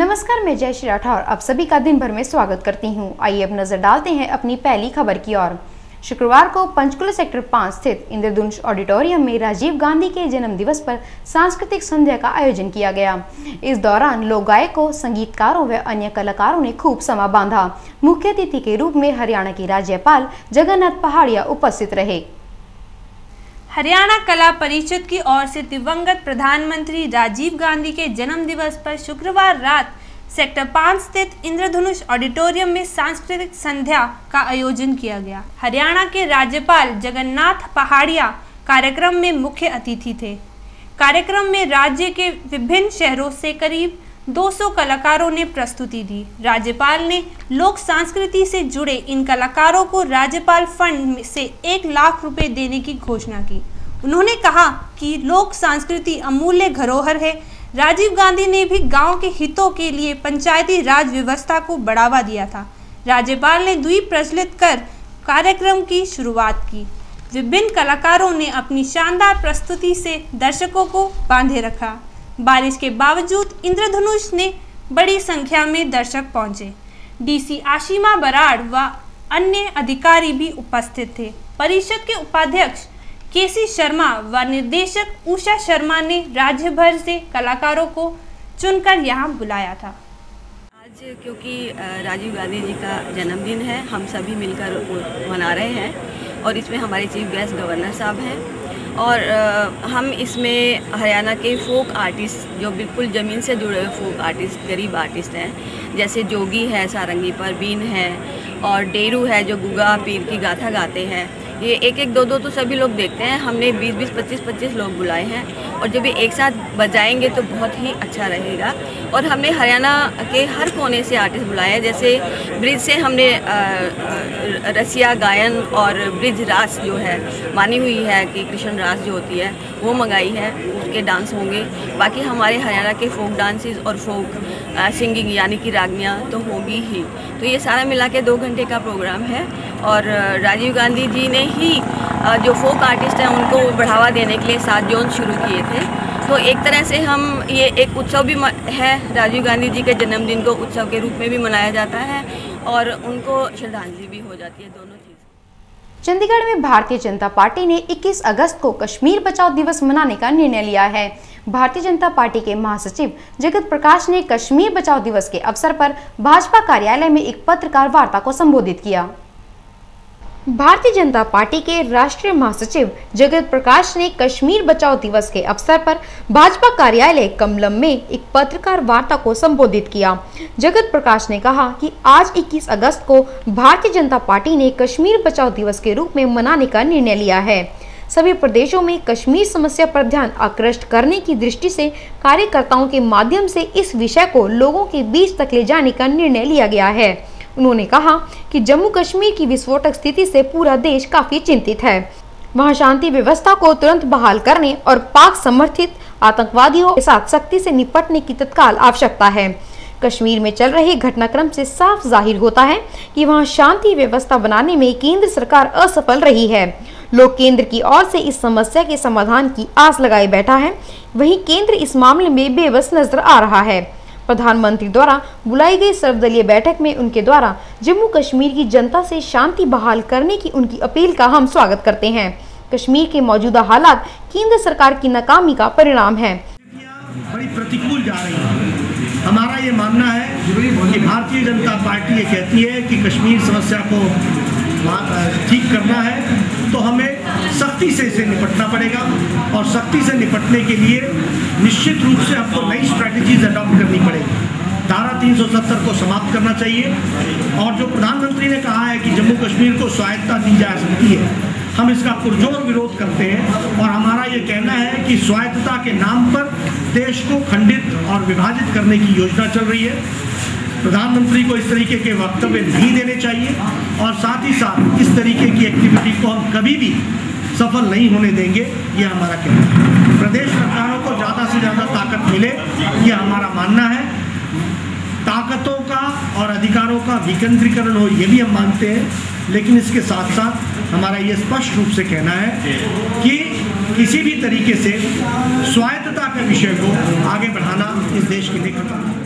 नमस्कार, मैं जयश्री राठौर आप सभी का दिन भर में स्वागत करती हूं। आइए अब नजर डालते हैं अपनी पहली खबर की ओर। शुक्रवार को पंचकुला सेक्टर 5 स्थित इंद्रधनुष ऑडिटोरियम में राजीव गांधी के जन्म दिवस पर सांस्कृतिक संध्या का आयोजन किया गया। इस दौरान लोक गायकों, संगीतकारों व अन्य कलाकारों ने खूब समा बांधा। मुख्य अतिथि के रूप में हरियाणा के राज्यपाल जगन्नाथ पहाड़िया उपस्थित रहे। हरियाणा कला परिषद की ओर से दिवंगत प्रधानमंत्री राजीव गांधी के जन्म दिवस पर शुक्रवार रात सेक्टर 5 स्थित इंद्रधनुष ऑडिटोरियम में सांस्कृतिक संध्या का आयोजन किया गया। हरियाणा के राज्यपाल जगन्नाथ पहाड़िया कार्यक्रम में मुख्य अतिथि थे। कार्यक्रम में राज्य के विभिन्न शहरों से करीब 200 कलाकारों ने प्रस्तुति दी। राज्यपाल ने लोक संस्कृति से जुड़े इन कलाकारों को राज्यपाल फंड से 1 लाख रुपए देने की घोषणा की। उन्होंने कहा कि लोक संस्कृति अमूल्य धरोहर है। राजीव गांधी ने भी गांव के हितों के लिए पंचायती राज व्यवस्था को बढ़ावा दिया था। राज्यपाल ने द्वीप प्रज्वलित कर कार्यक्रम की शुरुआत की। विभिन्न कलाकारों ने अपनी शानदार प्रस्तुति से दर्शकों को बांधे रखा। बारिश के बावजूद इंद्रधनुष ने बड़ी संख्या में दर्शक पहुंचे। डीसी आशिमा बराड़ व अन्य अधिकारी भी उपस्थित थे। परिषद के उपाध्यक्ष केसी शर्मा व निर्देशक उषा शर्मा ने राज्य भर से कलाकारों को चुनकर यहां बुलाया था। आज क्योंकि राजीव गांधी जी का जन्मदिन है, हम सभी मिलकर मना रहे हैं और इसमें हमारे चीफ गेस्ट गवर्नर साहब हैं और हम इसमें हरियाणा के फोक आर्टिस्ट जो बिल्कुल ज़मीन से जुड़े हुए फोक आर्टिस्ट, गरीब आर्टिस्ट हैं, जैसे जोगी है, सारंगी पर बीन है और डेरू है जो गुगा पीर की गाथा गाते हैं। ये एक एक दो तो सभी लोग देखते हैं। हमने 20-20, 25-25 लोग बुलाए हैं और जब ये एक साथ बजाएंगे तो बहुत ही अच्छा रहेगा। और हमने हरियाणा के हर कोने से आर्टिस्ट बुलाए हैं। जैसे ब्रिज से हमने रसिया गायन और ब्रिज रास जो है मानी हुई है कि कृष्ण रास जो होती है वो मंगाई है, उसके डांस होंगे। बाकी हमारे हरियाणा के फोक डांसेस और फोक सिंगिंग यानी कि रागनियाँ तो होगी ही। तो ये सारा मिला के 2 घंटे का प्रोग्राम है और राजीव गांधी जी ने ही जो फोक आर्टिस्ट हैं उनको बढ़ावा देने के लिए 7 जोन शुरू किए थे। तो एक तरह से हम ये एक उत्सव भी है, राजीव गांधी जी के जन्मदिन को उत्सव के रूप में भी मनाया जाता है और उनको श्रद्धांजलि भी हो जाती है, दोनों चीज़। चंडीगढ़ में भारतीय जनता पार्टी ने 21 अगस्त को कश्मीर बचाओ दिवस मनाने का निर्णय लिया है। भारतीय जनता पार्टी के महासचिव जगत प्रकाश ने कश्मीर बचाओ दिवस के अवसर पर भाजपा कार्यालय में एक पत्रकार वार्ता को संबोधित किया। भारतीय जनता पार्टी के राष्ट्रीय महासचिव जगत प्रकाश ने कश्मीर बचाओ दिवस के अवसर पर भाजपा कार्यालय कमलम में एक पत्रकार वार्ता को संबोधित किया। जगत प्रकाश ने कहा कि आज 21 अगस्त को भारतीय जनता पार्टी ने कश्मीर बचाओ दिवस के रूप में मनाने का निर्णय लिया है। सभी प्रदेशों में कश्मीर समस्या पर ध्यान आकृष्ट करने की दृष्टि से कार्यकर्ताओं के माध्यम से इस विषय को लोगों के बीच तक ले जाने का निर्णय लिया गया है। उन्होंने कहा कि जम्मू कश्मीर की विस्फोटक स्थिति से पूरा देश काफी चिंतित है। वहां शांति व्यवस्था को तुरंत बहाल करने और पाक समर्थित आतंकवादियों के साथ सख्ती से निपटने की तत्काल आवश्यकता है। कश्मीर में चल रहे घटनाक्रम से साफ जाहिर होता है कि वहां शांति व्यवस्था बनाने में केंद्र सरकार असफल रही है। लोग केंद्र की ओर से इस समस्या के समाधान की आस लगाए बैठा है, वहीं केंद्र इस मामले में बेबस नजर आ रहा है। प्रधानमंत्री द्वारा बुलाई गई सर्वदलीय बैठक में उनके द्वारा जम्मू कश्मीर की जनता से शांति बहाल करने की उनकी अपील का हम स्वागत करते हैं। कश्मीर के मौजूदा हालात केंद्र सरकार की नाकामी का परिणाम है। बड़ी प्रतिकूल जा रही है। हमारा ये मानना है कि भारतीय जनता पार्टी ये कहती है कि कश्मीर समस्या को ठीक करना है तो हमें सख्ती से इसे निपटना पड़ेगा और सख्ती से निपटने के लिए निश्चित रूप से हमको नई स्ट्रैटेजीज अडॉप्ट करनी पड़ेगी। धारा 370 को समाप्त करना चाहिए और जो प्रधानमंत्री ने कहा है कि जम्मू कश्मीर को स्वायत्तता दी जा सकती है, हम इसका पुरजोर विरोध करते हैं और हमारा ये कहना है कि स्वायत्तता के नाम पर देश को खंडित और विभाजित करने की योजना चल रही है। प्रधानमंत्री को इस तरीके के वक्तव्य नहीं देने चाहिए और साथ ही साथ इस तरीके की एक्टिविटी को हम कभी भी सफल नहीं होने देंगे, ये हमारा कहना है। प्रदेश सरकारों को ज़्यादा से ज़्यादा ताकत मिले, ये हमारा मानना है। ताकतों का और अधिकारों का विकेंद्रीकरण हो, ये भी हम मानते हैं, लेकिन इसके साथ साथ हमारा ये स्पष्ट रूप से कहना है कि किसी भी तरीके से स्वायत्तता के विषय को आगे बढ़ाना इस देश के लिए खतरा है।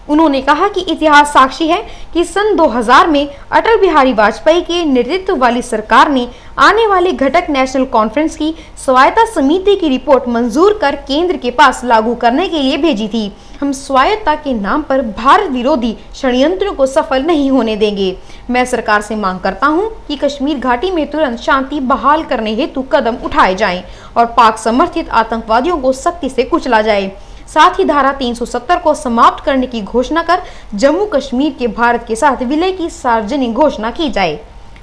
उन्होंने कहा कि इतिहास साक्षी है कि सन 2000 में अटल बिहारी वाजपेयी के नेतृत्व वाली सरकार ने आने वाले घटक नेशनल कॉन्फ्रेंस की स्वायत्ता समिति की रिपोर्ट मंजूर कर केंद्र के पास लागू करने के लिए भेजी थी। हम स्वायत्ता के नाम पर भारत विरोधी षड्यंत्रों को सफल नहीं होने देंगे। मैं सरकार से मांग करता हूं कि कश्मीर घाटी में तुरंत शांति बहाल करने हेतु कदम उठाए जाएं और पाक समर्थित आतंकवादियों को सख्ती से कुचला जाए। साथ ही धारा 370 को समाप्त करने की घोषणा कर जम्मू कश्मीर के भारत के साथ विलय की सार्वजनिक घोषणा की जाए।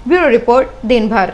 ब्यूरो रिपोर्ट दिन भर।